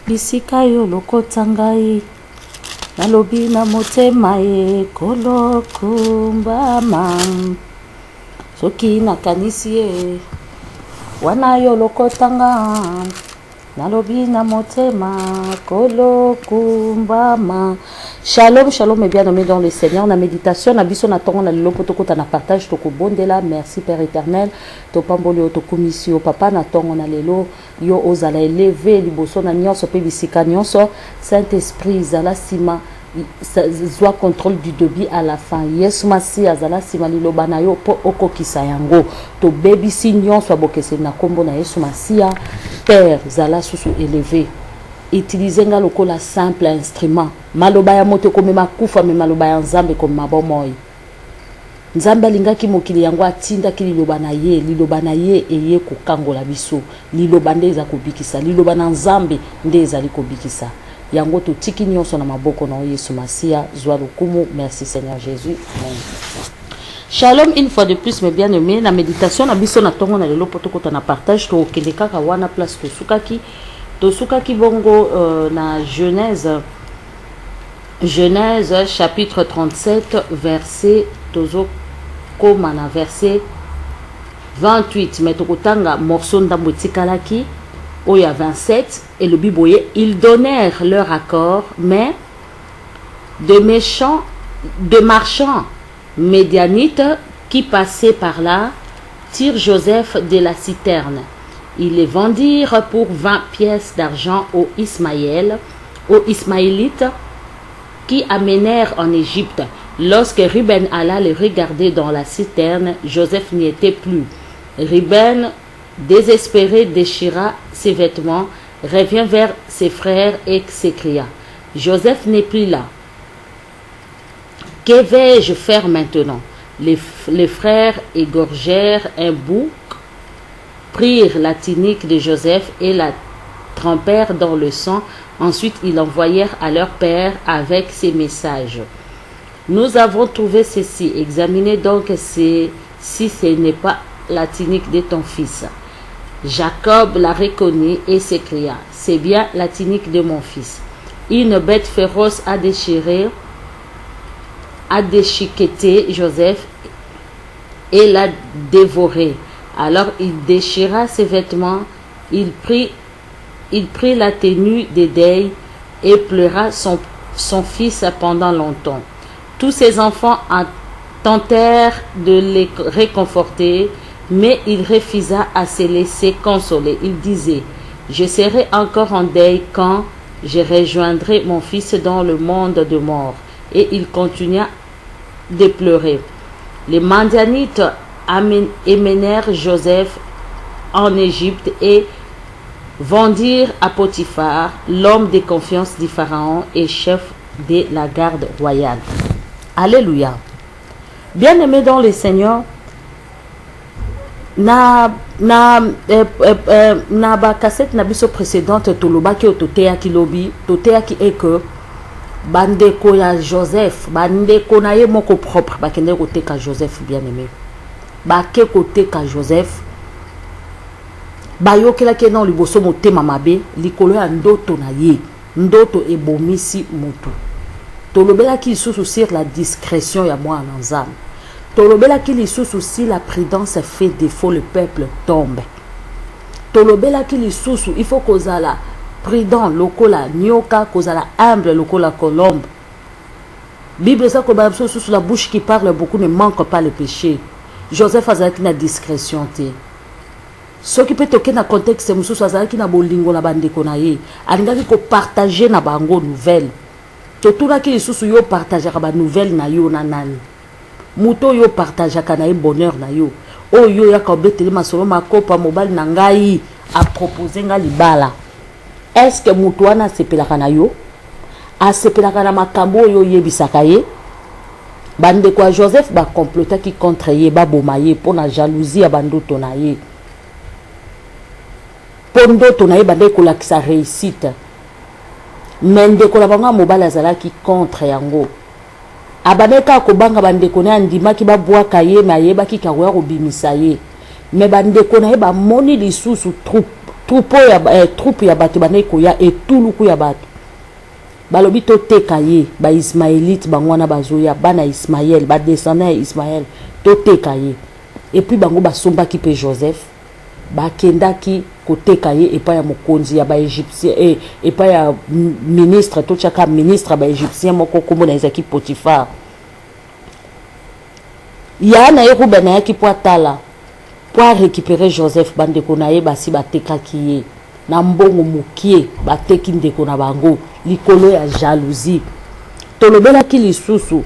bisika yo lokota ngai nalobi na motema ekolo kumbama soki nakanisi ye wana yo lokota nga nalobi na motema kolo kumbama. Shalom, shalom et bien-aimés dans le Seigneur. Na méditation, na biso na tongo na lelo potokota na partage toko bondela. Merci Père éternel. To pamboli o to komisio papa na tongo na lelo yo ozala élevé liboso na nyonso pe bisika nyonso. Saint-Esprit zala sima zwa contrôle du début à la fin. Yesu masi azala sima liloba na yo po okokisa yango. To bebisi nyonso abokese na kombo na Yesu masi. Père zala susu élevé. Utilisez nga lokola simple instrument. Maloba ya moto kome makufa me maloba ya nzambe kome mabomoy. Nzambe alingaki mokili yango atinda ki liloba na ye eye kokangola biso. Liloba nde eza kobikisa, liloba na nzambe nde ezali kobikisa. Yango to tiki nyonso na maboko na Yesu Masia, zwa lokumu. Merci Seigneur Jésus. Amen. Shalom une fois de plus mes bien-aimés. Na méditation na biso na tongo na lelo potokota na partage to okende kaka wana place to sukaki bongo na Genèse chapitre 37 verset tozo koma na verset 28 mais tokotanga morceau ndambo etikalaki oya 27 et le biboye ils donnèrent leur accord mais de marchands médianites qui passaient par là tirent Joseph de la citerne. Ils les vendirent pour 20 pièces d'argent aux Ismaélites qui amenèrent en Égypte. Lorsque Ruben alla les regarder dans la citerne, Joseph n'y était plus. Ruben, désespéré, déchira ses vêtements, revint vers ses frères et s'écria: Joseph n'est plus là. Que vais-je faire maintenant? Les frères égorgèrent un bouc, prirent la tunique de Joseph et la trempèrent dans le sang. Ensuite, ils l'envoyèrent à leur père avec ces messages. Nous avons trouvé ceci. Examinez donc si ce n'est pas la tunique de ton fils. Jacob la reconnut et s'écria: c'est bien la tunique de mon fils. Une bête féroce a déchiqueté Joseph et l'a dévoré. Alors il déchira ses vêtements, il prit la tenue de deuil et pleura son fils pendant longtemps. Tous ses enfants tentèrent de les réconforter, mais il refusa à se laisser consoler. Il disait: je serai encore en deuil quand je rejoindrai mon fils dans le monde de mort. Et il continua de pleurer. Les Madianites emmenèrent Joseph en Égypte et vendirent à Potiphar, l'homme de confiance du Pharaon et chef de la garde royale. Alléluia. Bien-aimés dans le Seigneur, na ba cassette na biso précédente tolobaki ototeaki lobi toteaki que bandeko ya Joseph bandeko na ye moko propre bakende koteka Joseph bien-aimé bake koteka Joseph bayokelaki na liboso motema mabe likolo ya ndoto na ye ndoto ebomisi moto tolobelaki lisusu sur la discrétion ya mwana nzambe tolobelaki lisusu si la prudence fait défaut le peuple tombe tolobelaki lisusu il faut kozala prudent lokola nyoka kozala humble lokola colombe. Bible ça ko ba sous la bouche qui parle beaucoup ne manque pas le péché. Joseph azalaki na discrétion te. Ce qui peut toquer na contexte mususu azalaki na bolingo na bandeko na ye. Alingaki ko partager na bango nouvelle. Totulaki lisusu yo partager ba nouvelle na yo na nani. Muto yo partager kana ye bonheur na yo. O yo ya ka beteli masolo makopa mobile na ngai a proposer nga libala. Est-ce que mutu wana sepelaka na yo? Asepelaka na makambo yo yebisaka ye? Bandeko ya Joseph ba complotaki contre ye ba boma ye pona jalousie ya bandoto na ye. Pondoto na ye bandeko lakisa réussite. Mendeko la banga mobile azalaki contre yango. Abaneka kobanga bandeko na ndimaki ba bwaka ye na ye baki kawa ko bimisa ye. Me bandeko na ye ba moni lisusu troupe ya bato bana koya etuluku ya bato balobi to teka ye ba ismaélite bangwana bazoya bana Ismaël ba descendant ya Ismaël to teka ye et puis bango basombaki pe Joseph bakendaki koteka ye epa ya mokonzi ya ba égyptien epa ya ministre to chaka ministre ba égyptien moko kombo na ezaki Potifar ya na ye kubena yaki po atala pour récupérer Joseph bandeko na ye basi batekaki ye na mbongo mukie bateki ndeko na bango likolo ya jalousie tolobelaki lisusu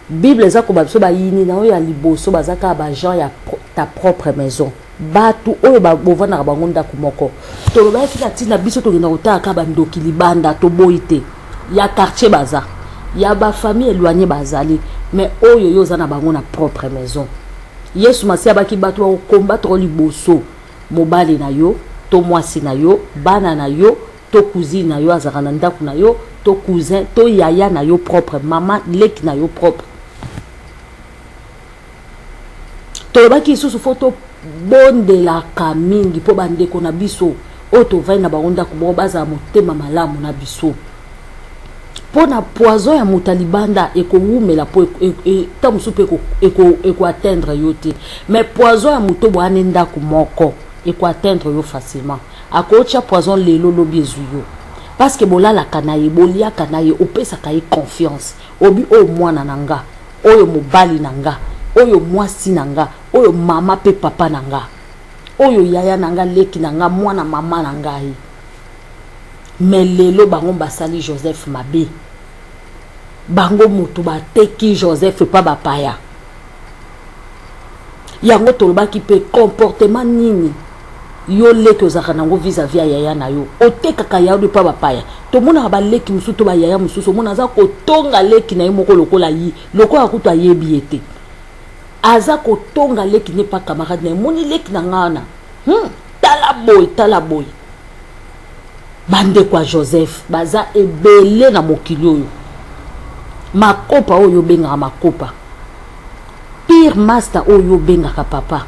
Bible eza ko babiso bayini na oyo ya liboso bazaka ba gens ya ta propre maison batu oyo bovana ka bango ndako moko tolobelaki na tina biso tokenda kotaka bandoki libanda to boite ya quartier baza ya ba famille éloignée bazali mais oyo yo za na bango na propre maison Yesu Masia baki batu wa combattre liboso mobali na yo to mwasi na yo bana na yo to cousine na yo azaka na ndako na yo to cousin to yaya na yo propre mama leki na yo propre to baki susu foto bondela ka mingi po bandeko na biso o to vai na baonda ko baza motema malamu na biso pona poison ya mutalibanda eko wumela po tamusu pe eko atteindre yote mais poison ya muto bwana ndako moko eko atteindre yo facilement akocha poison lelo lobi ezuyo parce que bolala kanaye bolia kanaye opesa kai confiance obi o mwana nanga oyo mobali nanga oyo mwasi nanga oyo mama pe papa nanga oyo yaya nanga leki nanga mwana mama nanga hi mais lelo bango basali Joseph mabe bango mutu bateki Joseph pa bapaya yango tolobaki pe comportement nini yo leki ozaka nango vis-à-vis ya yaya na yo otekaka ya de pa bapaya to mona ba leki musu to ba yaya musu mona za kotonga leki na ye moko lokola yi lokola kutu ayebi ete aza kotonga leki ne pa camarade na moni leki na ngana tala boy bande kwa Joseph baza ebele na mokili oyo makopa oyo benga makopa pire master oyo benga ka papa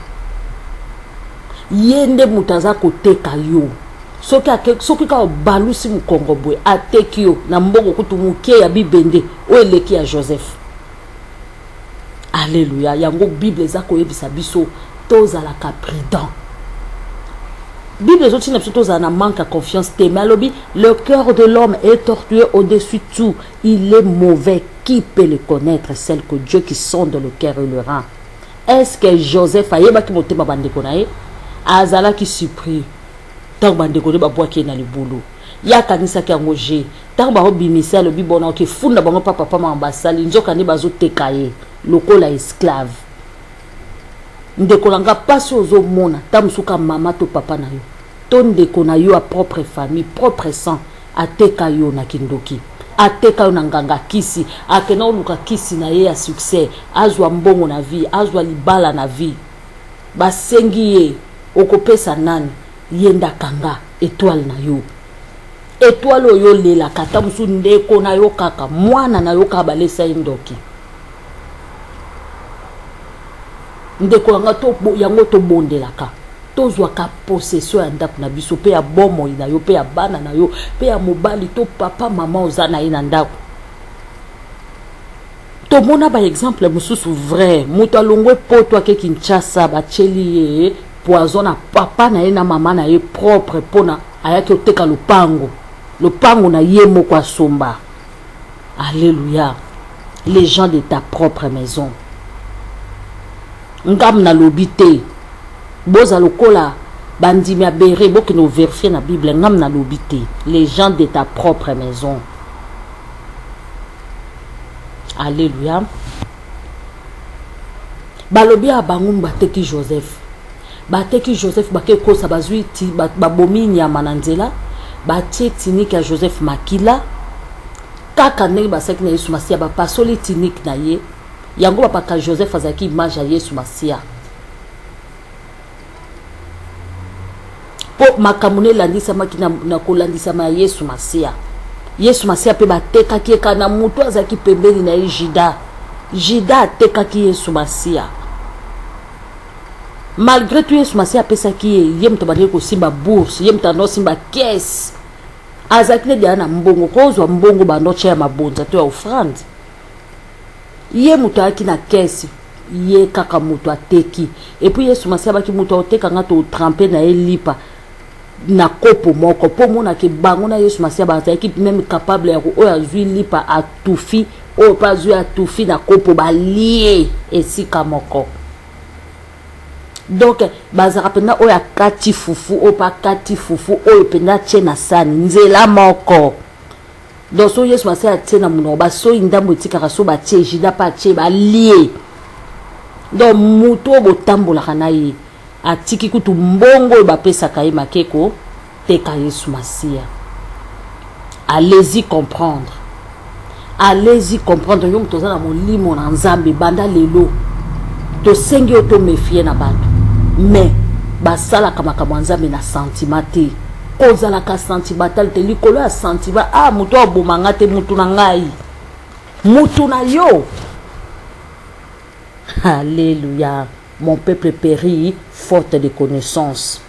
yende mutaza koteka yo soki ka balusi mukongo boy ateki yo na mbongo kutu mukie ya bibende oyo leki ya Joseph alléluia yango Bible za koyebisa biso tozala ka prudent Bible zo tina plutôt na manque à confiance temalobi le cœur de l'homme est tortueux au-dessus de tout il est mauvais qui peut le connaître celle que Dieu qui sonde le cœur et le rend est-ce que Joseph ayeba ki motema bandeko na ye azala ki surpris tant bandeko de babwa ki na libulu ya kanisa ki angoje tant ba obimisa le bibona ki funda bango papa mama basali nzoka ne bazo tekaye lokola esclave ndeko langa pasi ozo mona tamusuka mama to papa na yo to ndeko na yo a propre famille propre sang ateka yo na kindoki ateka yo na nganga kisi akena oluka kisi na ye ya succès azwa mbongo na vie azwa libala na vie basengi ye okopesa nani yenda kanga étoile na yo étoile oyo lela kata musu ndeko na yo kaka mwana na yo ka balesa ndoki ndeko langa to yango to bondelaka tozwaka possession ya ndako na biso pe ya bomo na yo pe ya bana na yo pe ya mobali to papa mama oza na ye na ndako to mona ba exemple mususu vrai mutu alongwe poto ake Kinshasa bacheli ye poison na papa na ye na mama na ye propre pona ayaki oteka lopango na ye moko asomba alléluia les gens de ta propre maison ngam na lobité boza lokola bandimi abere boki no vérifier na Bible ngam na lobité les gens de ta propre maison alléluia balobi abangu bateki Joseph bake kosa bazwi ti babomi nyama na nzela batie tiniki ya Joseph makila kaka ndenge basaki na Yesu Masia bapasoli tiniki na ye yango bapaka Joseph azaki image ya Yesu Masia po makamune landisa makina na kolandisa ma Yesu Masia pe batekaki eka na mutu azaki pembeni na ye Jida atekaki Yesu Masia malgré tout Yesu Masiya apesa ki ye muto bandeli kosimba bourse ye muto ando simba caisse azalaki ne dia na mbongo kozwa mbongo bando tia mabonza to ya offrande ye muto aki na caisse ye kaka muto ateki et puis Yesu Masiya baki muto oteka nga to tremper na elipa na kopo moko po mona ke bango na Yesu Masiya bazalaki même capable ya ko oya zui lipa atufi o pas zui atufi na kopo balie esika moko. Donc bazara penda oya kati fufu o pa kati fufu o penda tchena sani nzela moko. Donc so Yesu Masiya tchena muno ba so indambo etikaka so ba tche jida pa tche ba lie. Donc muto botambola kana ye atiki kutu mbongo ba pesa kai makeko teka Yesu Masiya. Allez-y comprendre. Allez-y comprendre yo muto za molimo na nzambe banda lelo. To sengi oto méfier na bato. Mais basala kama nzambe na sentimate. Kozala ka sentimental te likolo ya sentiment muto abomanga te mutu na ngai. Mutu na yo. Alléluia. Mon peuple périt faute de connaissance.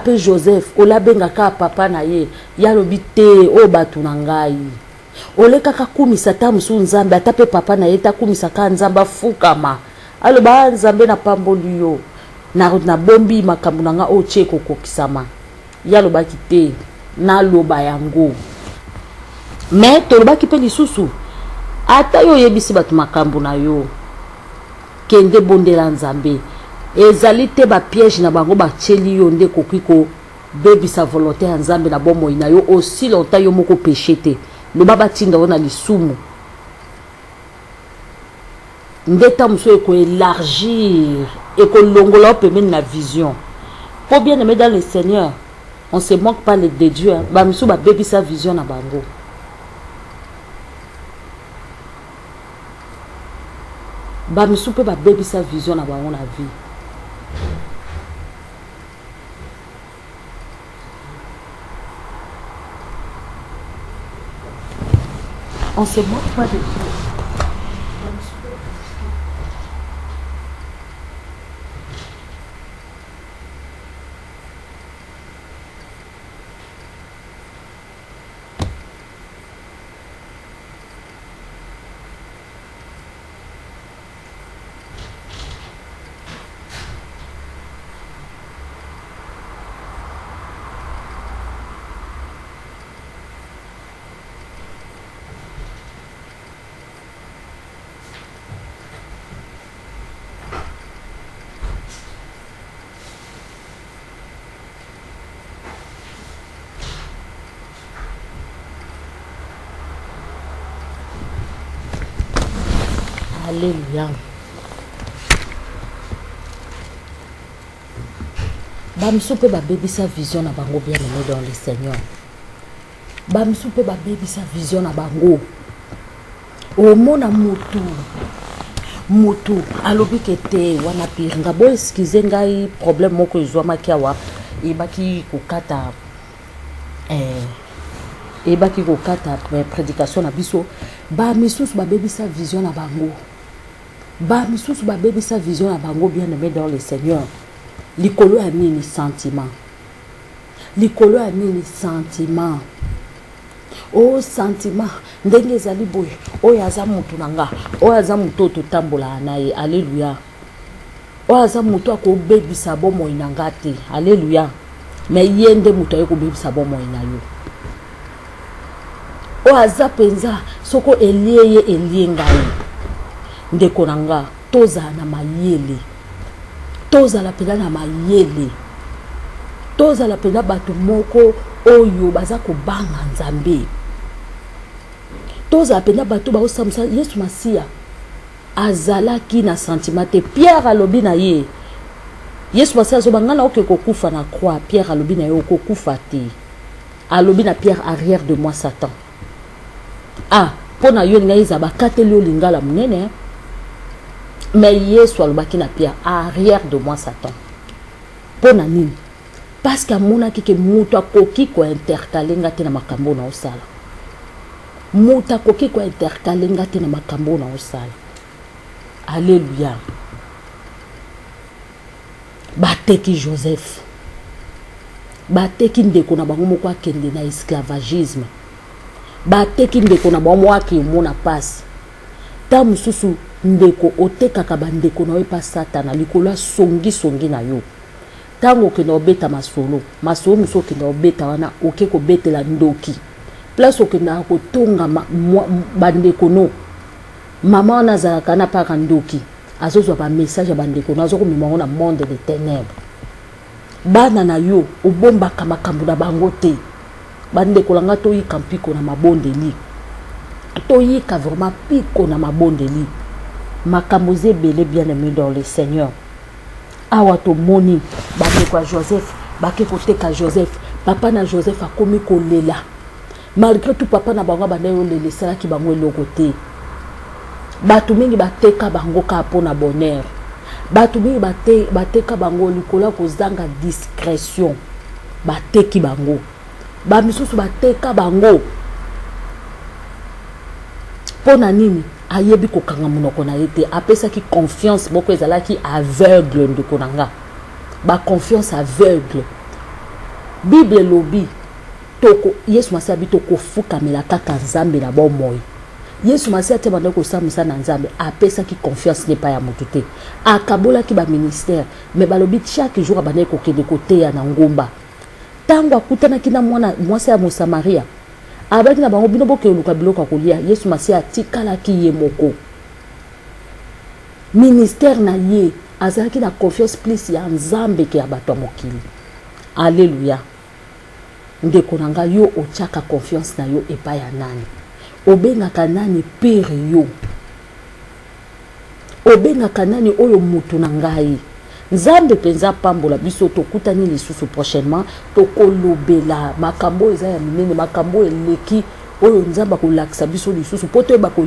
Pe Joseph, ola bengaka papa na ye, ya lobite o batu na ngai. Ole kaka kumisa ta musu nzambe atape papa na ye ta kumisa ka nzamba fukama. Alo ba nzambe na pamboli yo. Na bombi makambo na nga o cheko kokisama. Ya lobaki te na loba yango. Mais to lobaki pe lisusu. Ata yo yebisi batu makambo na yo. Kende bondela nzambe. Ezali te ba piège na bango ba tcheli yo nde kokiko bebi sa volonté ya nzambe na bomo ina yo aussi longtemps yo moko péché te. Le baba tinda ona lisumu. Ndeta muso eko élargir eko longola pemene na vision. Pour bien aimer dans le Seigneur, on se manque pas les de Dieu. Ba muso ba bebi sa vision na bango. Ba muso pe ba bebi sa vision na bango na vie. On se moque pas de Dieu. Alléluia. Bamsou peut baby sa vision na bango bien aimé dans le Seigneur. Bamsou peut baby sa vision na bango. Au mona mutu alobi kete wana piringa bo excuse ngai problème moko ezwama kiawa ebaki kokata prédication na biso ba misusu ba baby sa vision na bango. Ba misusu ba baby sa vision na bango bien aimé dans le Seigneur. Likolo ya nini sentiment. Likolo ya nini sentiment. Oh sentiment ndenge ezali boye oyo aza mutu nanga oyo aza mutu totambola na ye. Alléluia. Oyo aza mutu akobebisa bomoi na nga te. Alléluia. Mais yende mutu akobebisa bomoi na yo. Oyo aza penza soko elie ngai ndeko nanga toza na mayele. Toza la pena na mayele. Toza la pena bato moko oyo baza kobanga nzambe. Toza la pena bato ba osamsa Yesu Masiya azalaki na sentiment te. Pierre alobi na ye Yesu Masiya azobanga na oke kokufa na croix. Pierre alobi na ye okokufa te. Alobi na Pierre arrière de moi Satan. Pona yo nga iza bakateli yo lingala munene. Mais Yesu alobaki na Pierre arrière de moi Satan. Pona nini? Parce que mona kike mutu akoki ko intercaler ngate na makambo na osala. Mutu akoki ko intercaler ngate na makambo na osala. Alléluia. bateki Joseph, bateki ndeko na bango moko akende na esclavagisme, bateki ndeko na bango akimona pasi. Ta mususu ndeko otekaka bandeko na yo pa satana likolo songi na yo. Tango ke na obeta masolo muso ke na obeta wana oke ko betela ndoki. Place oke na kotonga bandeko no. Mama wana zalaka na pa ndoki. Azozwa ba message ya bandeko no azoko mimanga na monde de ténèbres. Bana na yo obomba makambo na bango te. Bandeko langa to yika mpiko na mabondeli. To yika vraiment piko na mabondeli. Makambo zebele bien aimé dans le Seigneur. Awa to moni bandeko Joseph, bake koteka Joseph, papa na Joseph akomi kolela. Malgré tout papa na bango bandeyo lele sala ki bango eloko te. Batu mingi bateka bango ka pona bonheur. Batu mingi bateka bango likola kozanga discrétion. Bateki bango. Ba misusu bateka bango. Pona nini ayebi kokanga munoko na yete apesa ki confiance boko ezalaki aveugle ndeko nanga. Ba confiance aveugle. Bible lobi toko Yesu masabi toko fuka melaka kanzambe na bomoi. Yesu masia te bande ko samusa na nzambe apesa ki confiance ne pa ya mutu te. Akabola ki ba ministère mais balobi chaque jour bande ko kende kote ya na ngomba. Tango akutana kina mwasi ya Mosamaria. Abaki na bango bino boke oluka biloko kolia Yesu masia tikala ki ye moko. Ministère na ye azalaki na confiance plus ya nzambe ke ya bato mokili. Alléluia. Ndeko nanga yo ochaka confiance na yo epa ya nani. Obengaka nani pere yo. Obengaka nani oyo mutu na ngai. Nzambe penza pambola biso tokutani lisusu prochainement tokolobela makambo eza ya minene makambo eleki oyo nzamba kolakisa biso lisusu poto ba ko